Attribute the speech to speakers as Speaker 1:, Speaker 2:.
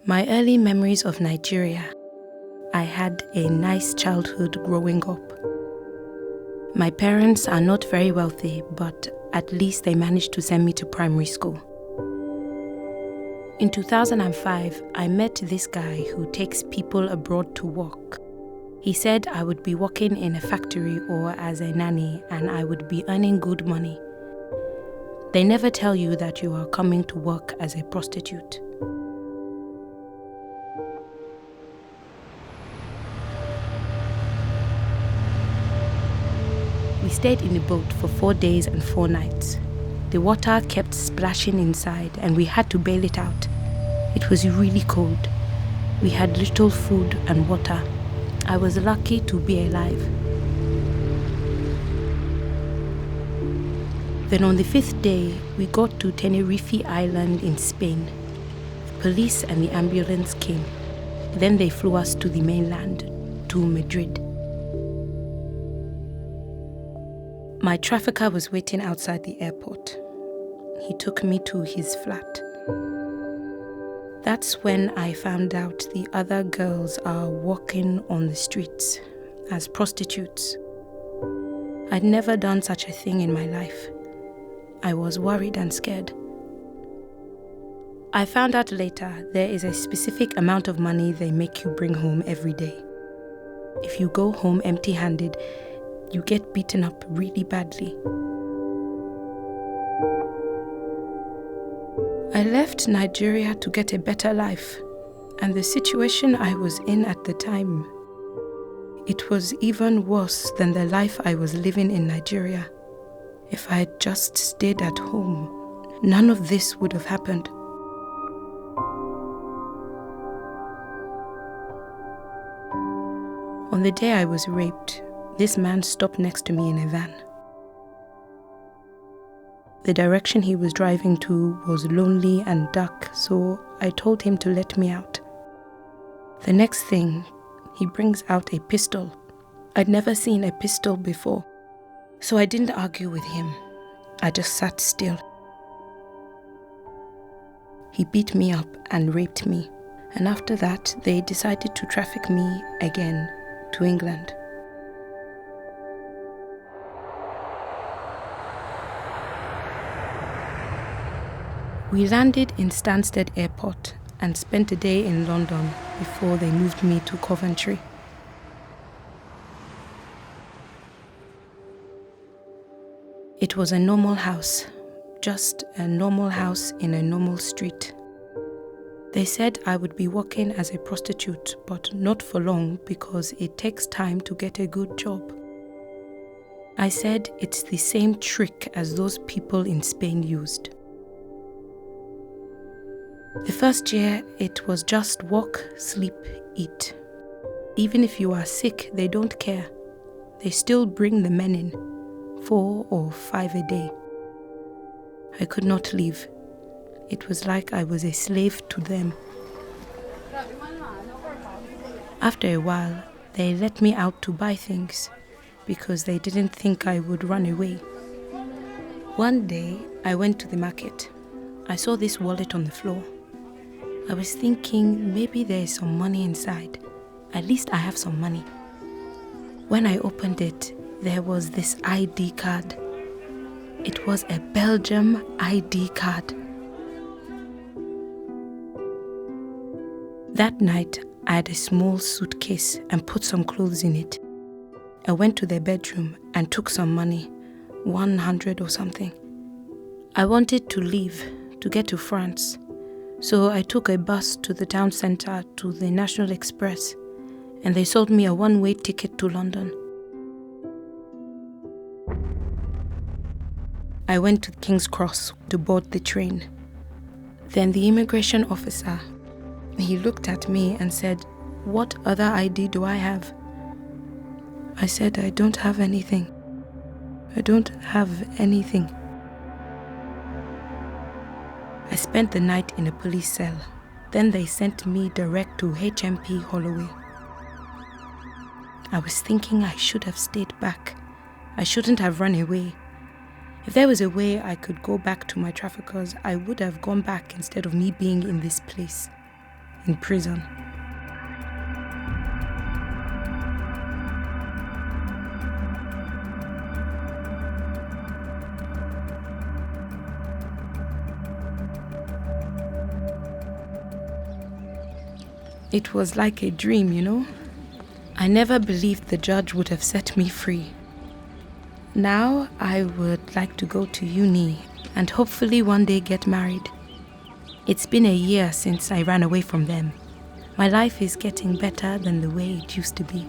Speaker 1: My early memories of Nigeria. I had a nice childhood growing up. My parents are not very wealthy, but at least they managed to send me to primary school. In 2005, I met this guy who takes people abroad to work. He said I would be working in a factory or as a nanny and I would be earning good money. They never tell you that you are coming to work as a prostitute. We stayed in the boat for 4 days and 4 nights. The water kept splashing inside and we had to bail it out. It was really cold. We had little food and water. I was lucky to be alive. Then on the 5th day, we got to Tenerife Island in Spain. The police and the ambulance came. Then they flew us to the mainland, to Madrid. My trafficker was waiting outside the airport. He took me to his flat. That's when I found out the other girls are walking on the streets as prostitutes. I'd never done such a thing in my life. I was worried and scared. I found out later there is a specific amount of money they make you bring home every day. If you go home empty-handed, you get beaten up really badly. I left Nigeria to get a better life, and the situation I was in at the time, it was even worse than the life I was living in Nigeria. If I had just stayed at home, none of this would have happened. On the day I was raped, this man stopped next to me in a van. The direction he was driving to was lonely and dark, so I told him to let me out. The next thing, he brings out a pistol. I'd never seen a pistol before, so I didn't argue with him. I just sat still. He beat me up and raped me, and after that, they decided to traffic me again to England. We landed in Stansted Airport and spent a day in London before they moved me to Coventry. It was a normal house, just a normal house in a normal street. They said I would be working as a prostitute, but not for long because it takes time to get a good job. I said it's the same trick as those people in Spain used. The first year, it was just work, sleep, eat. Even if you are sick, they don't care. They still bring the men in, 4 or 5 a day. I could not leave. It was like I was a slave to them. After a while, they let me out to buy things because they didn't think I would run away. One day, I went to the market. I saw this wallet on the floor. I was thinking maybe there is some money inside. At least I have some money. When I opened it, there was this ID card. It was a Belgium ID card. That night, I had a small suitcase and put some clothes in it. I went to their bedroom and took some money, 100 or something. I wanted to leave to get to France. So I took a bus to the town centre to the National Express, and they sold me a one-way ticket to London. I went to King's Cross to board the train. Then the immigration officer, he looked at me and said, "What other ID do I have?" I said, "I don't have anything. I don't have anything." I spent the night in a police cell. Then they sent me direct to HMP Holloway. I was thinking I should have stayed back. I shouldn't have run away. If there was a way I could go back to my traffickers, I would have gone back instead of me being in this place. in prison. It was like a dream, you know? I never believed the judge would have set me free. Now I would like to go to uni and hopefully one day get married. It's been a year since I ran away from them. My life is getting better than the way it used to be.